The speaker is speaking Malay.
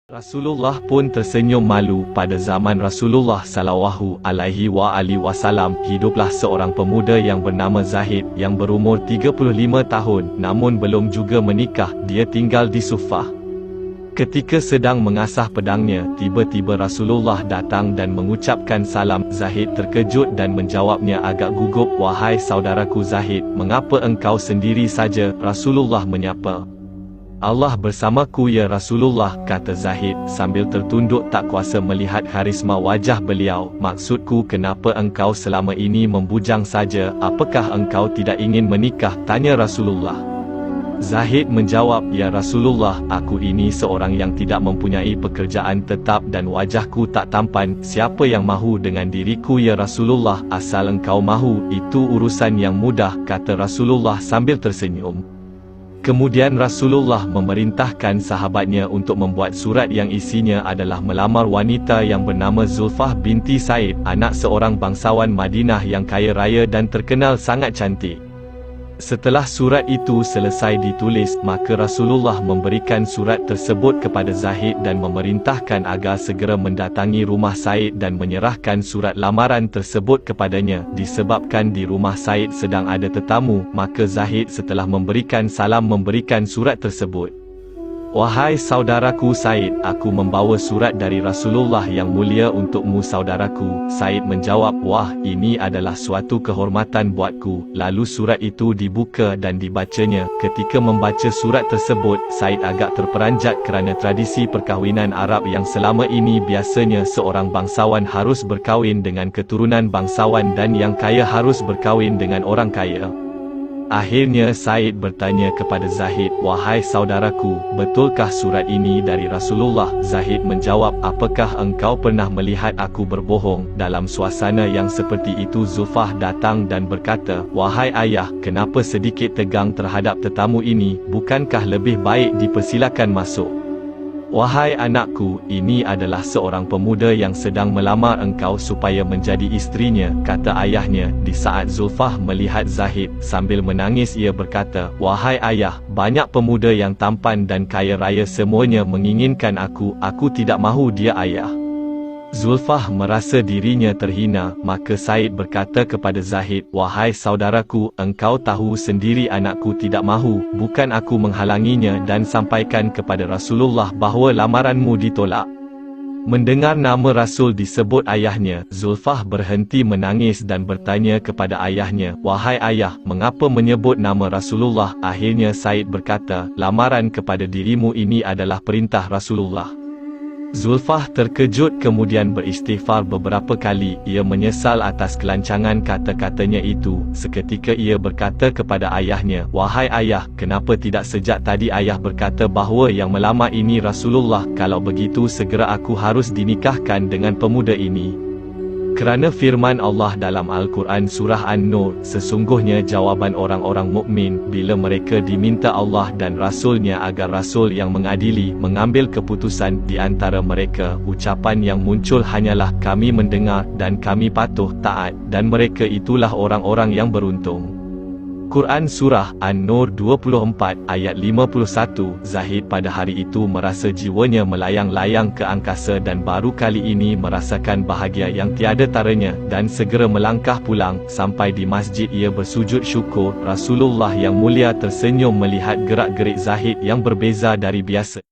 Rasulullah pun tersenyum malu. Pada zaman Rasulullah sallallahu alaihi wasallam, hiduplah seorang pemuda yang bernama Zahid yang berumur 35 tahun namun belum juga menikah. Dia tinggal di Suffah. Ketika sedang mengasah pedangnya, tiba-tiba Rasulullah datang dan mengucapkan salam. Zahid terkejut dan menjawabnya agak gugup, "Wahai saudaraku Zahid, mengapa engkau sendiri saja?" Rasulullah menyapa. "Allah bersamaku ya Rasulullah," kata Zahid sambil tertunduk tak kuasa melihat harisma wajah beliau. "Maksudku, kenapa engkau selama ini membujang saja? Apakah engkau tidak ingin menikah?" tanya Rasulullah. Zahid menjawab, "Ya Rasulullah, aku ini seorang yang tidak mempunyai pekerjaan tetap dan wajahku tak tampan. Siapa yang mahu dengan diriku ya Rasulullah? Asal engkau mahu, itu urusan yang mudah," kata Rasulullah sambil tersenyum. Kemudian Rasulullah memerintahkan sahabatnya untuk membuat surat yang isinya adalah melamar wanita yang bernama Zulfah binti Said, anak seorang bangsawan Madinah yang kaya raya dan terkenal sangat cantik. Setelah surat itu selesai ditulis, maka Rasulullah memberikan surat tersebut kepada Zahid dan memerintahkan agar segera mendatangi rumah Said dan menyerahkan surat lamaran tersebut kepadanya. Disebabkan di rumah Said sedang ada tetamu, maka Zahid setelah memberikan salam memberikan surat tersebut. "Wahai saudaraku Said, aku membawa surat dari Rasulullah yang mulia untukmu saudaraku." Said menjawab, "Wah, ini adalah suatu kehormatan buatku." Lalu surat itu dibuka dan dibacanya. Ketika membaca surat tersebut, Said agak terperanjat kerana tradisi perkahwinan Arab yang selama ini biasanya seorang bangsawan harus berkahwin dengan keturunan bangsawan dan yang kaya harus berkahwin dengan orang kaya. Akhirnya Said bertanya kepada Zahid, "Wahai saudaraku, betulkah surat ini dari Rasulullah?" Zahid menjawab, "Apakah engkau pernah melihat aku berbohong?" Dalam suasana yang seperti itu, Zulfah datang dan berkata, "Wahai ayah, kenapa sedikit tegang terhadap tetamu ini? Bukankah lebih baik dipersilakan masuk?" "Wahai anakku, ini adalah seorang pemuda yang sedang melamar engkau supaya menjadi istrinya," kata ayahnya. Di saat Zulfah melihat Zahid, sambil menangis ia berkata, "Wahai ayah, banyak pemuda yang tampan dan kaya raya semuanya menginginkan aku tidak mahu dia ayah." Zulfah merasa dirinya terhina, maka Said berkata kepada Zahid, "Wahai saudaraku, engkau tahu sendiri anakku tidak mahu, bukan aku menghalanginya, dan sampaikan kepada Rasulullah bahawa lamaranmu ditolak." Mendengar nama Rasul disebut ayahnya, Zulfah berhenti menangis dan bertanya kepada ayahnya, "Wahai ayah, mengapa menyebut nama Rasulullah?" Akhirnya Said berkata, "Lamaran kepada dirimu ini adalah perintah Rasulullah." Zulfah terkejut kemudian beristighfar beberapa kali. Ia menyesal atas kelancangan kata-katanya itu. Seketika ia berkata kepada ayahnya, "Wahai ayah, kenapa tidak sejak tadi ayah berkata bahawa yang melamar ini Rasulullah? Kalau begitu segera aku harus dinikahkan dengan pemuda ini." Kerana firman Allah dalam Al-Quran surah An-Nur, "Sesungguhnya jawaban orang-orang mukmin bila mereka diminta Allah dan Rasul-Nya agar Rasul yang mengadili mengambil keputusan di antara mereka, ucapan yang muncul hanyalah kami mendengar dan kami patuh taat, dan mereka itulah orang-orang yang beruntung." Quran Surah An-Nur 24 ayat 51. Zahid pada hari itu merasa jiwanya melayang-layang ke angkasa dan baru kali ini merasakan bahagia yang tiada taranya, dan segera melangkah pulang. Sampai di masjid ia bersujud syukur. Rasulullah yang mulia tersenyum melihat gerak-gerik Zahid yang berbeza dari biasa.